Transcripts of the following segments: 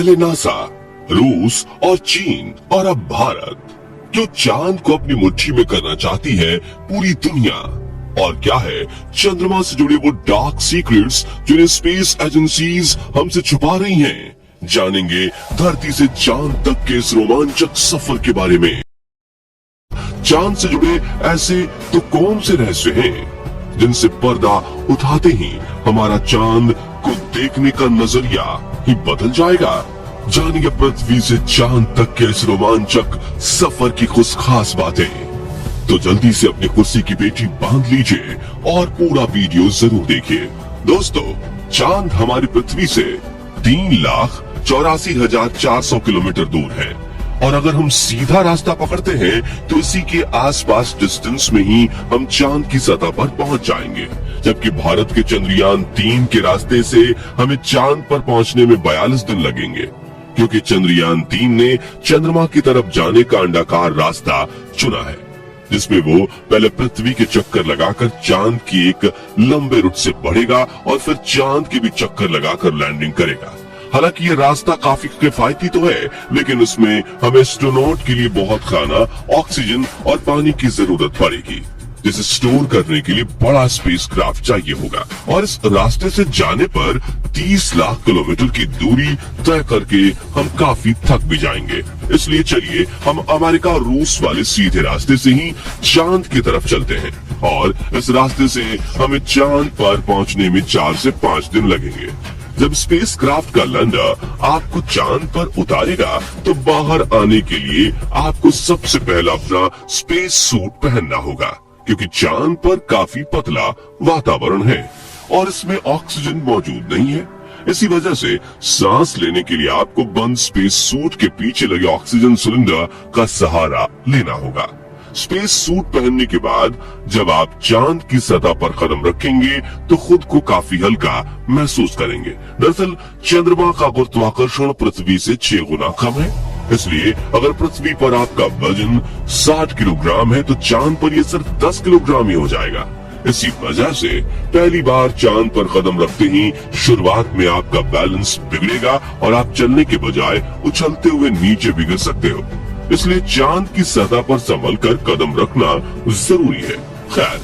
पहले नासा, रूस और चीन और अब भारत जो चांद को अपनी मुट्ठी में करना चाहती है पूरी दुनिया। और क्या है चंद्रमा से जुड़े वो डार्क सीक्रेट्स जिन्हें स्पेस एजेंसीज हमसे छुपा रही हैं। जानेंगे धरती से चांद तक के इस रोमांचक सफर के बारे में। चांद से जुड़े ऐसे तो कौन से रहस्य हैं जिनसे पर्दा उठाते ही हमारा चांद को देखने का नजरिया ही बदल जाएगा। जानेंगे पृथ्वी से चांद तक के इस रोमांचक सफर की कुछ खास बातें। तो जल्दी से अपनी कुर्सी की पेटी बांध लीजिए और पूरा वीडियो जरूर देखिए। दोस्तों, चांद हमारी पृथ्वी से 3,84,400 किलोमीटर दूर है और अगर हम सीधा रास्ता पकड़ते हैं तो इसी के आसपास डिस्टेंस में ही हम चांद की सतह पर पहुंच जाएंगे। जबकि भारत के चंद्रयान 3 के रास्ते से हमें चांद पर पहुंचने में 42 दिन लगेंगे, क्योंकि चंद्रयान 3 ने चंद्रमा की तरफ जाने का अंडाकार रास्ता चुना है, जिसमें वो पहले पृथ्वी के चक्कर लगाकर चांद की एक लंबे रूट से बढ़ेगा और फिर चांद के भी चक्कर लगाकर लैंडिंग करेगा। हालांकि ये रास्ता काफी किफायती तो है, लेकिन उसमें हमें एस्ट्रोनॉट के लिए बहुत खाना, ऑक्सीजन और पानी की जरूरत पड़ेगी, जिसे स्टोर करने के लिए बड़ा स्पेसक्राफ्ट चाहिए होगा। और इस रास्ते से जाने पर 30 लाख किलोमीटर की दूरी तय करके हम काफी थक भी जाएंगे। इसलिए चलिए हम अमेरिका और रूस वाले सीधे रास्ते से ही चांद की तरफ चलते हैं और इस रास्ते से हमें चांद पर पहुंचने में 4 से 5 दिन लगेंगे। जब स्पेसक्राफ्ट का लैंडर आपको चांद पर उतारेगा तो बाहर आने के लिए आपको सबसे पहला अपना स्पेस सूट पहनना होगा, क्योंकि चांद पर काफी पतला वातावरण है और इसमें ऑक्सीजन मौजूद नहीं है। इसी वजह से सांस लेने के लिए आपको बंद स्पेस सूट के पीछे लगे ऑक्सीजन सिलेंडर का सहारा लेना होगा। स्पेस सूट पहनने के बाद जब आप चांद की सतह पर कदम रखेंगे तो खुद को काफी हल्का महसूस करेंगे। दरअसल चंद्रमा का गुरुत्वाकर्षण पृथ्वी से 6 गुना कम है, इसलिए अगर पृथ्वी पर आपका वजन 60 किलोग्राम है तो चांद पर यह सिर्फ 10 किलोग्राम ही हो जाएगा। इसी वजह से पहली बार चांद पर कदम रखते ही शुरुआत में आपका बैलेंस बिगड़ेगा और आप चलने के बजाय उछलते हुए नीचे भी गिर सकते हो। इसलिए चांद की सतह पर संभल कर कदम रखना जरूरी है। खैर,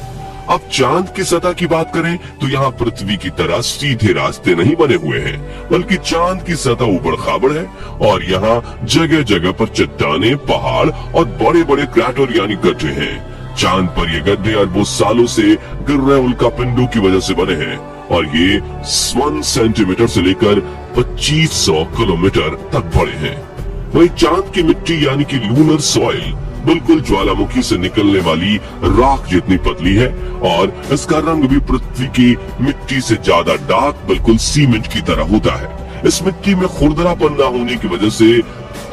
अब चांद की सतह की बात करें तो यहाँ पृथ्वी की तरह सीधे रास्ते नहीं बने हुए हैं, बल्कि चांद की सतह ऊबड़ खाबड़ है और यहाँ जगह जगह पर चट्टाने, पहाड़ और बड़े बड़े क्रैटर यानी गड्ढे हैं। चांद पर ये गड्ढे अरबों सालों से गिर रहे उल्कापिंडों की वजह से बने हैं और ये 1 सेंटीमीटर से लेकर 2500 किलोमीटर तक बड़े हैं। वही चांद की मिट्टी यानी कि लूनर सॉइल बिल्कुल ज्वालामुखी से निकलने वाली राख जितनी पतली है और इसका रंग भी पृथ्वी की मिट्टी से ज्यादा डार्क, बिल्कुल सीमेंट की तरह होता है। इस मिट्टी में खुरदरापन न होने की वजह से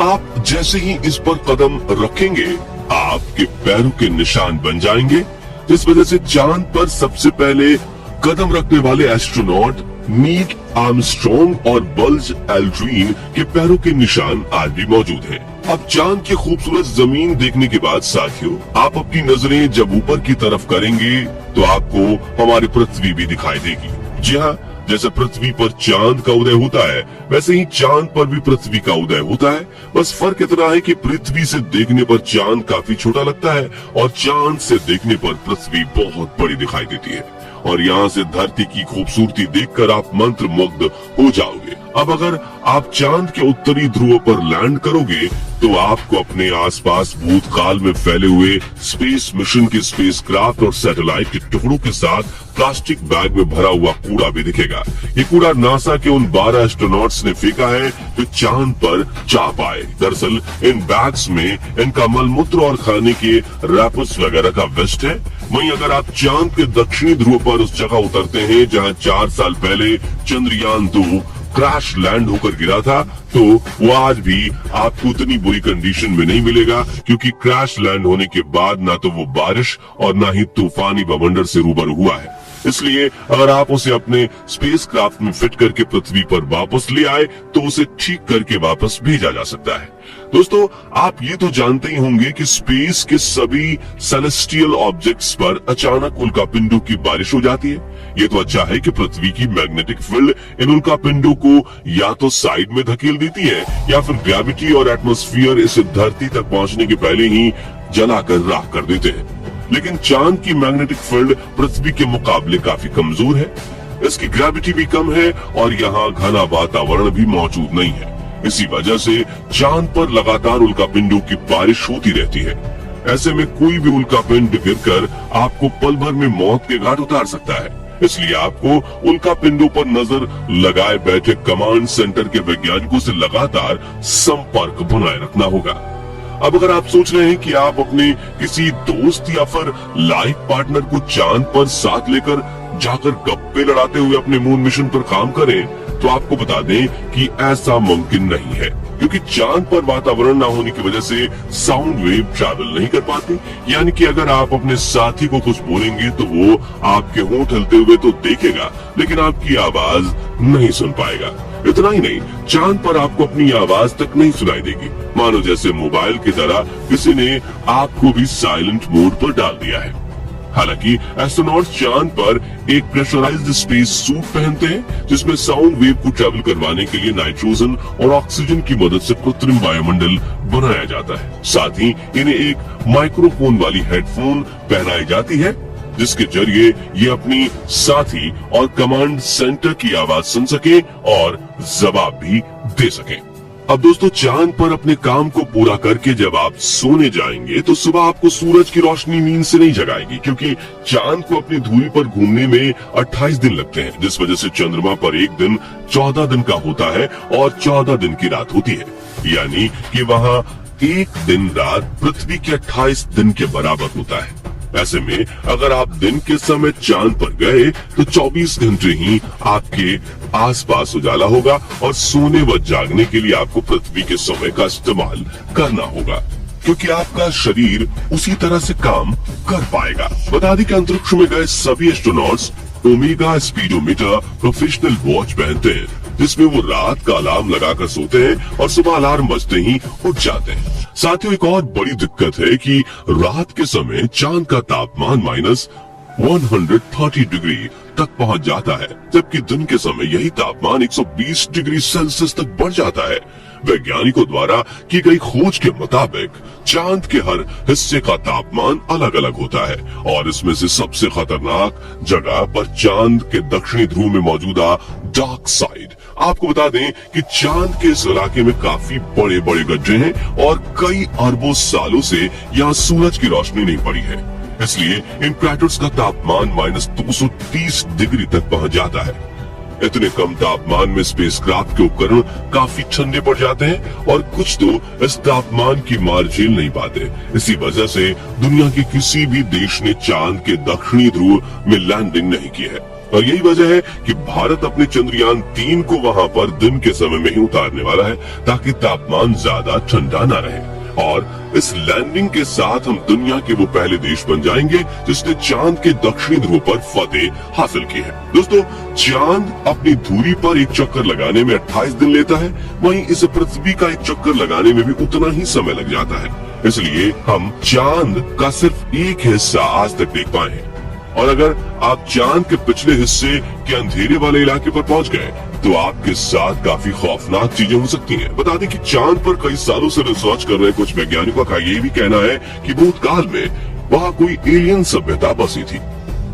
आप जैसे ही इस पर कदम रखेंगे आपके पैरों के निशान बन जाएंगे, जिस वजह से चांद पर सबसे पहले कदम रखने वाले एस्ट्रोनॉट नील आर्मस्ट्रॉन्ग और बल्ज एल्ड्रिन के पैरों के निशान आज भी मौजूद हैं। अब चांद की खूबसूरत जमीन देखने के बाद साथियों, आप अपनी नजरें जब ऊपर की तरफ करेंगे तो आपको हमारी पृथ्वी भी दिखाई देगी। जी हाँ, जैसे पृथ्वी पर चांद का उदय होता है वैसे ही चांद पर भी पृथ्वी का उदय होता है। बस फर्क इतना है कि पृथ्वी से देखने पर चांद काफी छोटा लगता है और चांद से देखने पर पृथ्वी बहुत बड़ी दिखाई देती है और यहाँ से धरती की खूबसूरती देखकर आप मंत्रमुग्ध हो जाओगे। अब अगर आप चांद के उत्तरी ध्रुव पर लैंड करोगे तो आपको अपने आसपास भूतकाल में फैले हुए स्पेस मिशन के स्पेसक्राफ्ट और सैटेलाइट के टुकड़ों के साथ प्लास्टिक बैग में भरा हुआ कूड़ा भी दिखेगा। ये कूड़ा नासा के उन 12 एस्ट्रोनॉट्स ने फेंका है जो चांद पर जा पाए। दरअसल इन बैग्स में इनका मलमूत्र और खाने के रैपर्स वगैरह का वेस्ट है। वहीं अगर आप चांद के दक्षिणी ध्रुव पर उस जगह उतरते हैं जहां 4 साल पहले चंद्रयान 2 क्रैश लैंड होकर गिरा था, तो वो आज भी आपको उतनी बुरी कंडीशन में नहीं मिलेगा, क्योंकि क्रैश लैंड होने के बाद ना तो वो बारिश और ना ही तूफानी बवंडर से रूबरू हुआ है। इसलिए अगर आप उसे अपने स्पेसक्राफ्ट में फिट करके पृथ्वी पर वापस ले आए तो उसे ठीक करके वापस भेजा जा सकता है। दोस्तों, आप ये तो जानते ही होंगे कि स्पेस के सभी सेलेस्टियल ऑब्जेक्ट्स पर अचानक उल्कापिंडों की बारिश हो जाती है। ये तो अच्छा है कि पृथ्वी की मैग्नेटिक फील्ड इन उल्कापिंडों को या तो साइड में धकेल देती है या फिर ग्रेविटी और एटमॉस्फेयर इसे धरती तक पहुंचने के पहले ही जलाकर राख कर देते हैं। लेकिन चांद की मैग्नेटिक फील्ड पृथ्वी के मुकाबले काफी कमजोर है। इसकी ग्रेविटी भी कम है और यहाँ घना वातावरण भी मौजूद नहीं है। इसी वजह से चांद पर लगातार उल्कापिंडों की बारिश होती रहती है। ऐसे में कोई भी उल्कापिंड गिरकर आपको पल भर में मौत के घाट उतार सकता है। इसलिए आपको उल्कापिंडों पर नजर लगाए बैठे कमांड सेंटर के वैज्ञानिकों से लगातार संपर्क बनाए रखना होगा। अब अगर आप सोच रहे हैं कि आप अपने किसी दोस्त या फिर लाइफ पार्टनर को चांद पर साथ लेकर जाकर गप्पे लड़ाते हुए अपने मून मिशन पर काम करें, तो आपको बता दें कि ऐसा मुमकिन नहीं है, क्योंकि चांद पर वातावरण न होने की वजह से साउंड वेव ट्रैवल नहीं कर पाती। यानी कि अगर आप अपने साथी को कुछ बोलेंगे तो वो आपके होंठ हिलते हुए तो देखेगा, लेकिन आपकी आवाज नहीं सुन पाएगा। इतना ही नहीं, चांद पर आपको अपनी आवाज तक नहीं सुनाई देगी, मानो जैसे मोबाइल की तरह किसी ने आपको भी साइलेंट मोड पर डाल दिया है। हालांकि एस्ट्रोनॉट चांद पर एक प्रेशराइज्ड स्पेस सूट पहनते हैं, जिसमें साउंड वेव को ट्रैवल करवाने के लिए नाइट्रोजन और ऑक्सीजन की मदद से कृत्रिम वायुमंडल बनाया जाता है। साथ ही इन्हें एक माइक्रोफोन वाली हेडफोन पहनाई जाती है, जिसके जरिए ये अपनी साथी और कमांड सेंटर की आवाज सुन सके और जवाब भी दे सके। अब दोस्तों, चांद पर अपने काम को पूरा करके जब आप सोने जाएंगे तो सुबह आपको सूरज की रोशनी नींद से नहीं जगाएगी, क्योंकि चांद को अपनी धुरी पर घूमने में 28 दिन लगते हैं, जिस वजह से चंद्रमा पर एक दिन 14 दिन का होता है और 14 दिन की रात होती है। यानी कि वहाँ एक दिन रात पृथ्वी के 28 दिन के बराबर होता है। ऐसे में अगर आप दिन के समय चांद पर गए तो 24 घंटे ही आपके आसपास उजाला होगा और सोने व जागने के लिए आपको पृथ्वी के समय का इस्तेमाल करना होगा, क्योंकि आपका शरीर उसी तरह से काम कर पाएगा। बता दें कि अंतरिक्ष में गए सभी astronauts omega speedometer professional watch पहनते हैं, जिसमें वो रात का अलार्म लगाकर सोते हैं और सुबह अलार्म बजते ही उठ जाते हैं। साथियों, एक और बड़ी दिक्कत है कि रात के समय चांद का तापमान -130 डिग्री तक पहुंच जाता है, जबकि दिन के समय यही तापमान 120 डिग्री सेल्सियस तक बढ़ जाता है। वैज्ञानिकों द्वारा की गई खोज के मुताबिक चांद के हर हिस्से का तापमान अलग अलग होता है और इसमें से सबसे खतरनाक जगह पर चांद के दक्षिणी ध्रुव में मौजूदा डार्क साइड। आपको बता दें कि चांद के इस इलाके में काफी बड़े बड़े गड्ढे हैं और कई अरबों सालों से यहाँ सूरज की रोशनी नहीं पड़ी है। इसलिए इन क्रैटर्स का तापमान -230 डिग्री तक पहुंच जाता है। इतने कम तापमान में स्पेसक्राफ्ट के उपकरण काफी ठंडे पड़ जाते हैं और कुछ तो इस तापमान की मार झेल नहीं पाते। इसी वजह से दुनिया के किसी भी देश ने चांद के दक्षिणी ध्रुव में लैंडिंग नहीं की है और यही वजह है कि भारत अपने चंद्रयान 3 को वहां पर दिन के समय में ही उतारने वाला है, ताकि तापमान ज्यादा ठंडा न रहे। और इस लैंडिंग के साथ हम दुनिया के वो पहले देश बन जाएंगे जिसने चांद के दक्षिणी ध्रुव पर फतेह हासिल की है। दोस्तों, चांद अपनी धुरी पर एक चक्कर लगाने में 28 दिन लेता है, वहीं इसे पृथ्वी का एक चक्कर लगाने में भी उतना ही समय लग जाता है। इसलिए हम चांद का सिर्फ एक हिस्सा आज तक देख पाए हैं और अगर आप चांद के पिछले हिस्से के अंधेरे वाले इलाके पर पहुंच गए तो आपके साथ काफी खौफनाक चीजें हो सकती हैं। बता दें कि चांद पर कई सालों से रिसर्च कर रहे कुछ वैज्ञानिकों का ये भी कहना है कि भूतकाल में वहाँ कोई एलियन सभ्यता बसी थी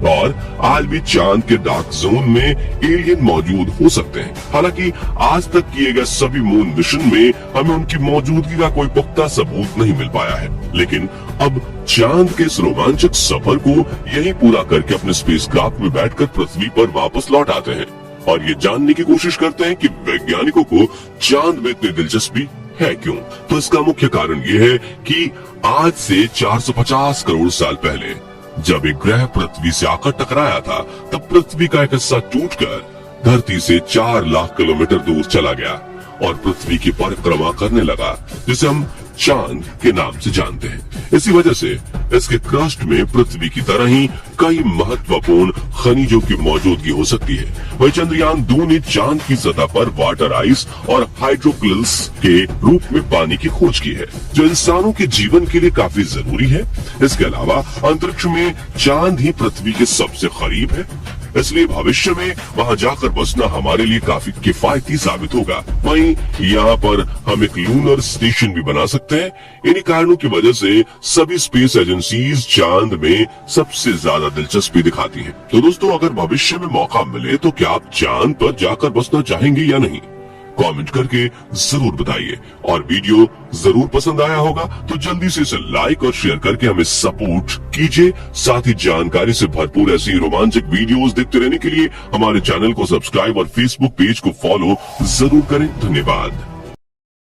और आज भी चांद के डार्क जोन में एलियन मौजूद हो सकते हैं। हालांकि आज तक किए गए सभी मून मिशन में हमें उनकी मौजूदगी का कोई पुख्ता सबूत नहीं मिल पाया है, लेकिन अब चांद के इस रोमांचक सफर को यही पूरा करके अपने स्पेसक्राफ्ट में बैठकर पृथ्वी पर वापस लौट आते हैं और ये जानने की कोशिश करते हैं कि वैज्ञानिकों को चांद में इतनी दिलचस्पी है क्यों। तो इसका मुख्य कारण ये है कि आज से 450 करोड़ साल पहले जब एक ग्रह पृथ्वी से आकर टकराया था, तब पृथ्वी का एक हिस्सा टूटकर धरती से 4 लाख किलोमीटर दूर चला गया और पृथ्वी की परिक्रमा करने लगा, जिसे हम चांद के नाम से जानते हैं। इसी वजह से इसके क्रस्ट में पृथ्वी की तरह ही कई महत्वपूर्ण खनिजों की मौजूदगी हो सकती है। वही चंद्रयान 2 ने चांद की सतह पर वाटर आइस और हाइड्रोक्लिल्स के रूप में पानी की खोज की है, जो इंसानों के जीवन के लिए काफी जरूरी है। इसके अलावा अंतरिक्ष में चांद ही पृथ्वी के सबसे करीब है इसलिए भविष्य में वहां जाकर बसना हमारे लिए काफी किफायती साबित होगा। वहीं यहाँ पर हम एक लूनर स्टेशन भी बना सकते हैं। इन्हीं कारणों की वजह से सभी स्पेस एजेंसीज चांद में सबसे ज्यादा दिलचस्पी दिखाती हैं। तो दोस्तों, अगर भविष्य में मौका मिले तो क्या आप चांद पर जाकर बसना चाहेंगे या नहीं? कमेंट करके जरूर बताइए। और वीडियो जरूर पसंद आया होगा तो जल्दी से इसे लाइक और शेयर करके हमें सपोर्ट कीजिए। साथ ही जानकारी से भरपूर ऐसी रोमांचक वीडियोस देखते रहने के लिए हमारे चैनल को सब्सक्राइब और फेसबुक पेज को फॉलो जरूर करें। धन्यवाद।